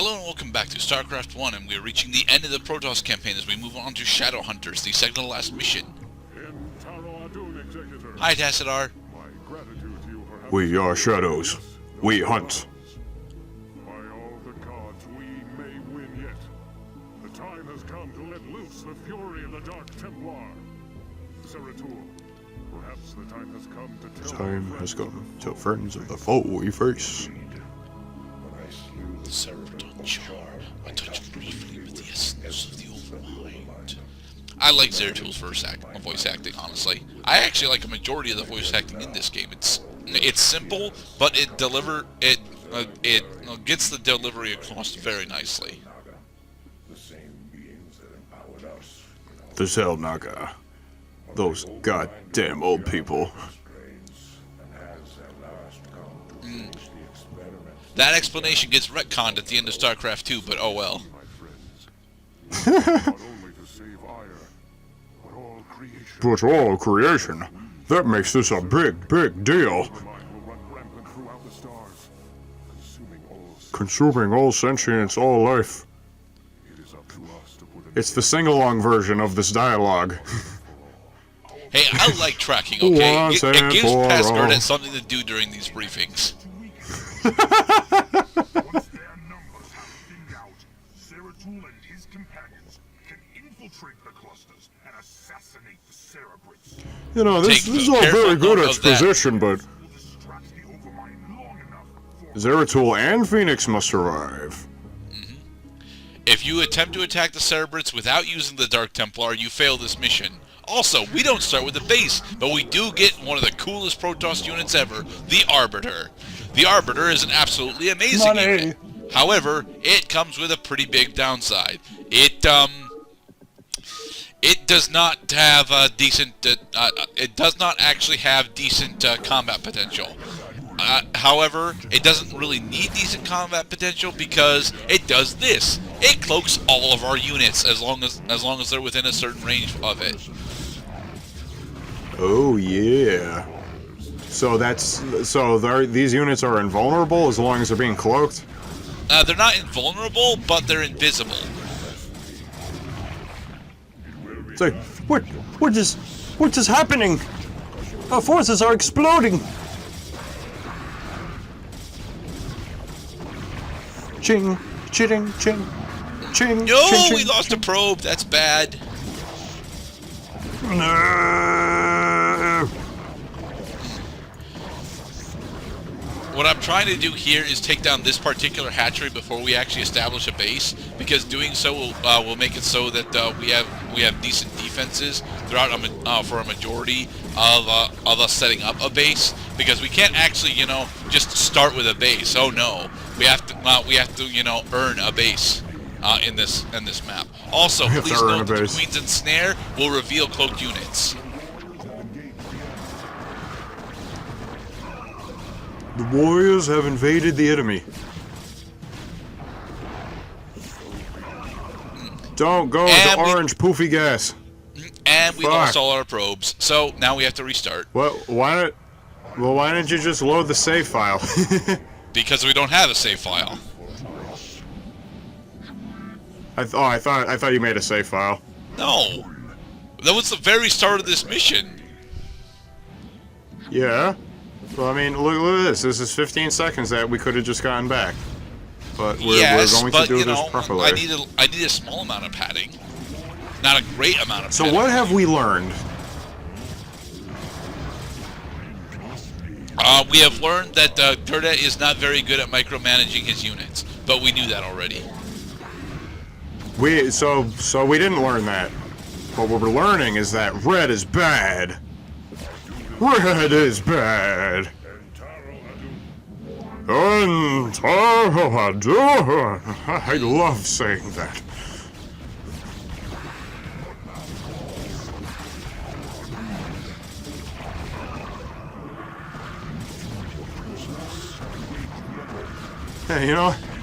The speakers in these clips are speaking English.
Hello and welcome back to Starcraft 1, and we are reaching the end of the Protoss campaign as we move on to Shadow Hunters, the second to last mission. Hi, Tassadar. We are shadows. We hunt. By all the gods, we may win yet. The time has come to let loose the fury of the Dark Templar. Zeratul, perhaps the time has come to tell Time has come to friends of the foe we face. The Cerebrates jar. I touched briefly with the essence of the Overmind. I like Zeratul's voice acting, honestly. I actually like a majority of the voice acting in this game. It's simple, but it gets the delivery across very nicely. The Zelnaga. Those goddamn old people. That explanation gets retconned at the end of StarCraft 2, but oh well. not only to save Ire, but all creation. But all creation. That makes this a big, big deal. Overmind will run rampant throughout the stars, Consuming all sentience, all life. It is up to us to put an It's the sing-along version of this dialogue. Hey, I like tracking, okay? Once It and gives for Pascal all. something to do during these briefings. Once their numbers have thinned out, Zeratul and his companions can infiltrate the clusters and assassinate the Cerebrates. You know, this Take is all careful very good note of that. exposition, but Will distract the Overmind long enough for Zeratul and Phoenix must survive. If you attempt to attack the Cerebrates without using the Dark Templar, you fail this mission. Also, we don't start with a base, but we do get one of the coolest Protoss units ever, the Arbiter. The Arbiter is an absolutely amazing unit. However, it comes with a pretty big downside. It does not have a decent. It does not actually have decent combat potential. However, it doesn't really need decent combat potential because it does this. It cloaks all of our units as long as they're within a certain range of it. Oh yeah. So these units are invulnerable as long as they're being cloaked? They're not invulnerable, but they're invisible. It's like, what is happening? Our forces are exploding. Ching, chitting, ching, ching. No, ching, ching, we lost a probe. That's bad. No. What I'm trying to do here is take down this particular hatchery before we actually establish a base, because doing so will make it so that we have decent defenses throughout for a majority of us setting up a base. Because we can't actually just start with a base. Oh no, we have to earn a base in this map. Also, We have to please earn note a that the base. Queens and Snare will reveal cloaked units. The warriors have invaded the enemy. Don't go And into orange poofy gas. And we Fuck. lost all our probes, so now we have to restart. Why didn't you just load the save file? Because we don't have a save file. I thought you made a save file. No. That was the very start of this mission. Yeah. Well, I mean, look at this. This is 15 seconds that we could have just gotten back. But we're going to do this properly. I need a small amount of padding. Not a great amount of padding. So what have we learned? We have learned that Durda is not very good at micromanaging his units, but we knew that already. So we didn't learn that. But what we're learning is that red is bad. Red is bad. I love saying that. Hey,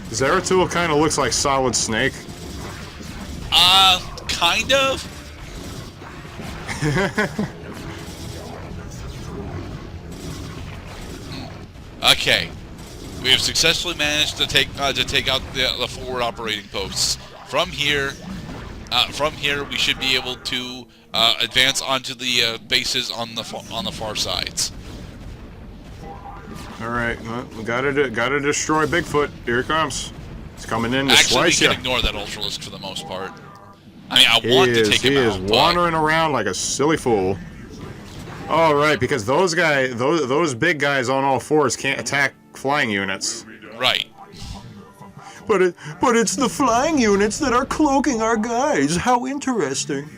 Zeratul kind of looks like Solid Snake. Kind of. Okay. We have successfully managed to take out the forward operating posts. From here, we should be able to advance onto the bases on the far sides. All right, well, we gotta destroy Bigfoot. Here it comes. It's coming in to Actually, we slice can you. ignore that Ultralisk for the most part. I mean, I want to take him He out, is but wandering around like a silly fool. All right, because those big guys on all fours can't attack flying units. right. But it's the flying units that are cloaking our guys. How interesting.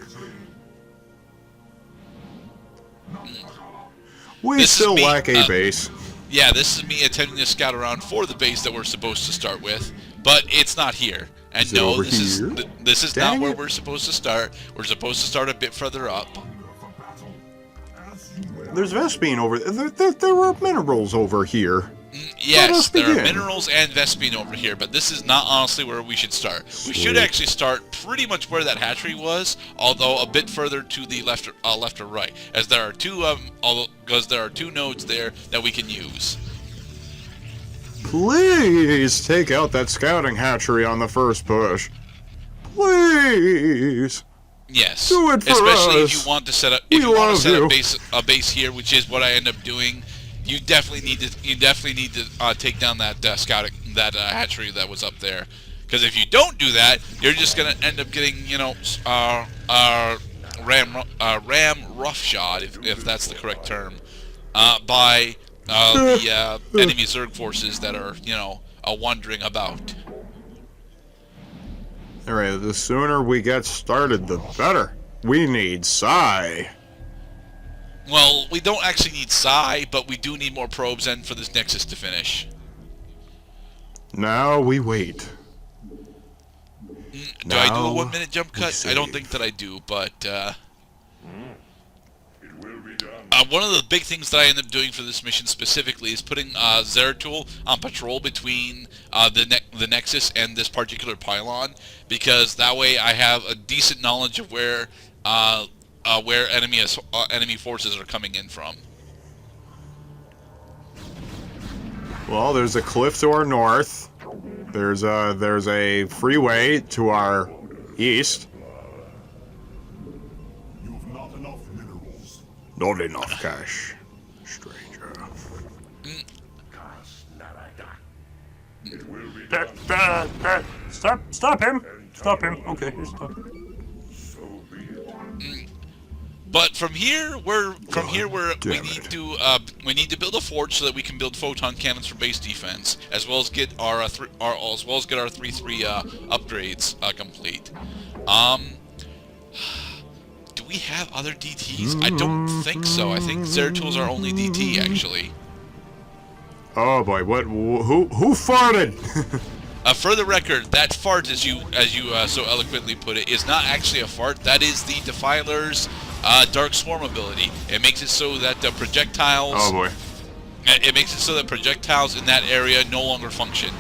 We This is still me, lack a base. Yeah, this is me attempting to scout around for the base that we're supposed to start with, but it's not here. And Is it no, over this here? is Dang not where it. we're supposed to start. We're supposed to start a bit further up. There's Vespine over there. There are minerals over here. Yes, us there are begin. minerals and Vespine over here, but this is not honestly where we should start. We should Sweet. actually start pretty much where that hatchery was, although a bit further to the left or right, as there are two nodes there that we can use. Please take out that scouting hatchery on the first push. Please. Yes, Do it for especially us. if you want to set up We love you. a base here, which is what I end up doing. You definitely need to take down that hatchery that was up there, because if you don't do that, you're just gonna end up getting ram roughshod, if that's the correct term, by the enemy Zerg forces that are wandering about. All right, the sooner we get started, the better. We need Psi. Well, we don't actually need Psi, but we do need more probes and for this Nexus to finish. Now we wait. Do I do a Now 1 minute jump we cut? I don't save. think that I do, but It will be done. one of the big things that I end up doing for this mission specifically is putting Zeratul on patrol between the Nexus and this particular pylon, because that way I have a decent knowledge of where enemy forces are coming in from. Well, there's a cliff to our north. There's a freeway to our east. You have not enough minerals. Not enough cash, stranger. It will be done. Stop him! Stop him. Okay, stop. So be it. But from here, we damn need to build a forge so that we can build photon cannons for base defense, as well as get our 3-3 upgrades complete. Do we have other DTs? I don't think so. I think Zeratul's our only DT actually. Oh boy, what? Who farted? For the record, that fart, as you so eloquently put it, is not actually a fart. That is the Defiler's Dark Swarm ability. It makes it so that the projectiles. Oh boy. It makes it so that projectiles in that area no longer function.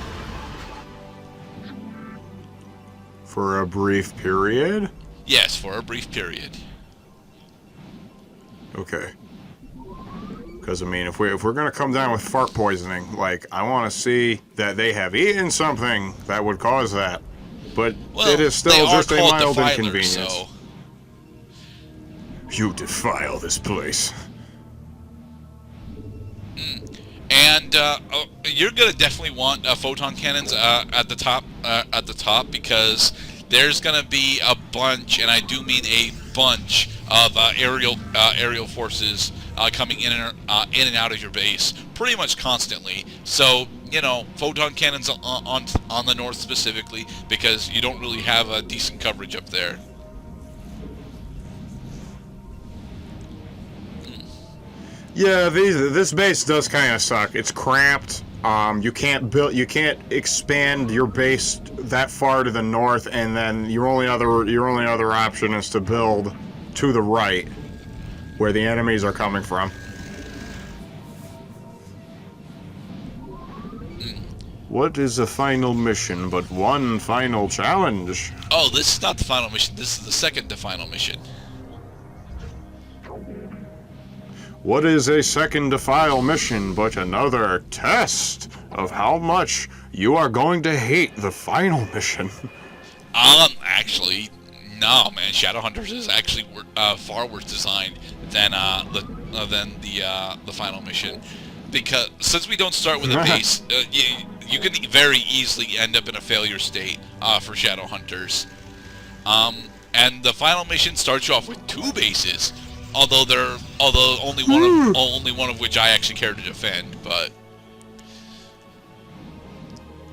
For a brief period? Yes, for a brief period. Okay. Because I mean, if we're gonna come down with fart poisoning, like I want to see that they have eaten something that would cause that. But Well, it is they still are just a called mild Defilers, inconvenience. so You defile this place. And you're gonna definitely want photon cannons at the top because there's gonna be a bunch, and I do mean a bunch of aerial forces coming in and out of your base pretty much constantly. So photon cannons on the north specifically, because you don't really have a decent coverage up there. Yeah, this base does kind of suck. It's cramped. You can't expand your base that far to the north, and then your only other option is to build to the right, where the enemies are coming from. What is the final mission but one final challenge? Oh, this is not the final mission. This is the second to final mission. What is a second defile mission but another test of how much you are going to hate the final mission. Actually, no, man. Shadowhunters is actually far worse designed than the final mission, because since we don't start with a base, you can very easily end up in a failure state for Shadowhunters. And the final mission starts you off with 2 bases, although only one of which I actually care to defend. But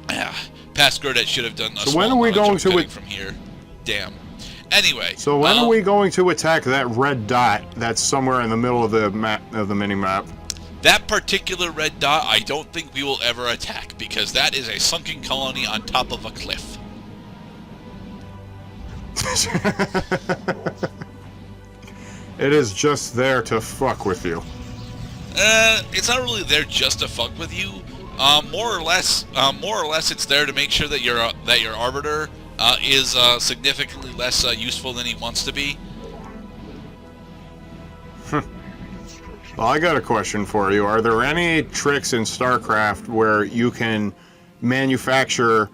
yeah, past Gurdet should have done a so when are we going to from here? Damn. Anyway. So when are we going to attack that red dot that's somewhere in the middle of the map, of the mini map? That particular red dot, I don't think we will ever attack, because that is a sunken colony on top of a cliff. It is just there to fuck with you. It's not really there just to fuck with you. More or less, it's there to make sure that your Arbiter is significantly less useful than he wants to be. Well, I got a question for you. Are there any tricks in StarCraft where you can manufacture,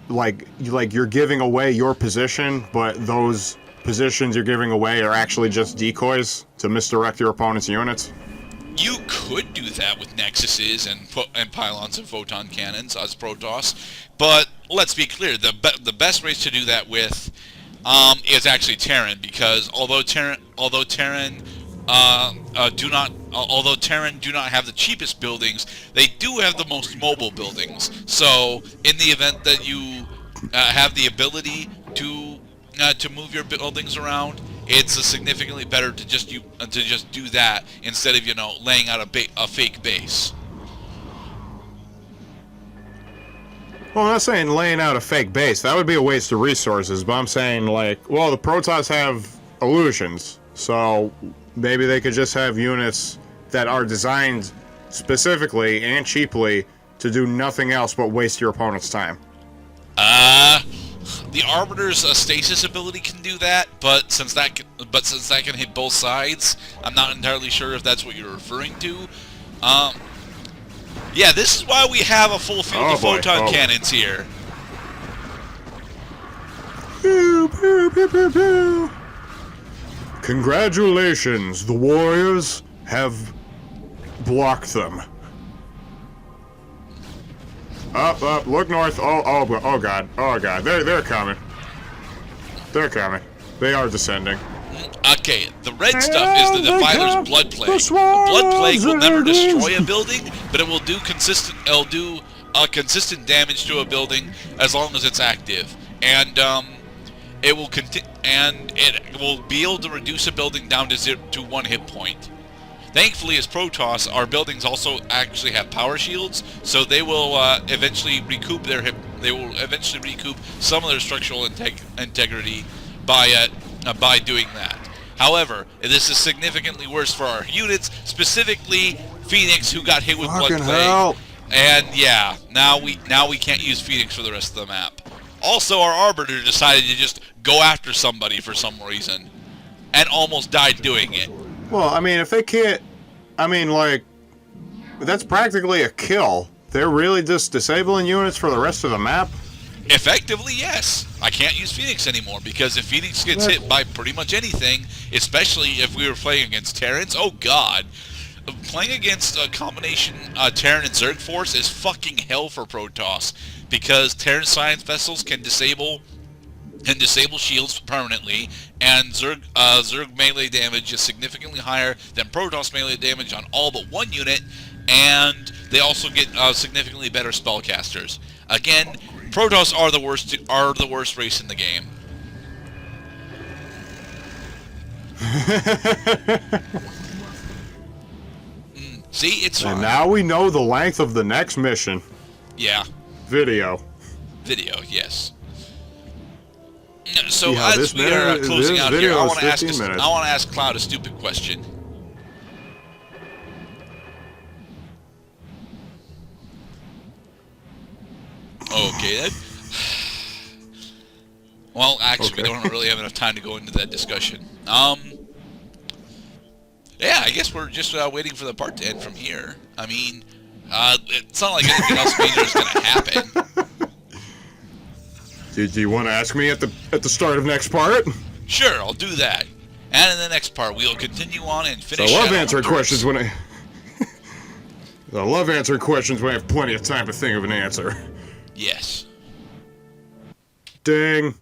like you're giving away your position, but those positions you're giving away are actually just decoys to misdirect your opponent's units? You could do that with Nexuses and pylons and photon cannons as Protoss, but let's be clear, the best ways to do that with is actually Terran, because although Terran do not have the cheapest buildings, they do have the most mobile buildings. So in the event that you have the ability to move your buildings around, it's significantly better to just do that instead of laying out a fake base. Well, I'm not saying laying out a fake base. That would be a waste of resources. But I'm saying, like, well, the Protoss have illusions, so maybe they could just have units that are designed specifically and cheaply to do nothing else but waste your opponent's time. The Arbiter's Stasis ability can do that, but since that can hit both sides, I'm not entirely sure if that's what you're referring to. Yeah, this is why we have a full field of photon cannons here. Pew, pew, pew, pew, pew. Congratulations, the Warriors have blocked them. Up, look north. Oh God, they're coming. They're coming. They are descending. Okay, the red stuff is the Defiler's Blood Plague. The Blood Plague will never destroy a building, but it will do consistent damage to a building as long as it's active, and it will be able to reduce a building down to 1 hit point. Thankfully, as Protoss, our buildings also actually have power shields, so they will eventually recoup some of their structural integrity by doing that. However, this is significantly worse for our units, specifically Phoenix, who got hit with Blood Plague. And yeah, now we can't use Phoenix for the rest of the map. Also, our Arbiter decided to just go after somebody for some reason, and almost died doing it. Well, I mean, if they can't... I mean, like, that's practically a kill. They're really just disabling units for the rest of the map? Effectively, yes. I can't use Phoenix anymore, because if Phoenix gets hit by pretty much anything, especially if we were playing against Terrans, oh god. Playing against a combination Terran and Zerg force is fucking hell for Protoss, because Terran science vessels can disable shields permanently, and Zerg melee damage is significantly higher than Protoss melee damage on all but one unit, and they also get significantly better spellcasters. Again, Protoss are the worst race in the game. See, it's fine. And now we know the length of the next mission. Yeah. Video, yes. So as we are closing out here, I want to ask Cloud a stupid question. Okay, then. Well, actually, we don't really have enough time to go into that discussion. Yeah, I guess we're just waiting for the part to end from here. I mean, It's not like anything else major is going to happen. Do you want to ask me at the start of next part? Sure, I'll do that. And in the next part, we'll continue on and finish. I love answering questions when I love answering questions when I have plenty of time to think of an answer. Yes. Ding.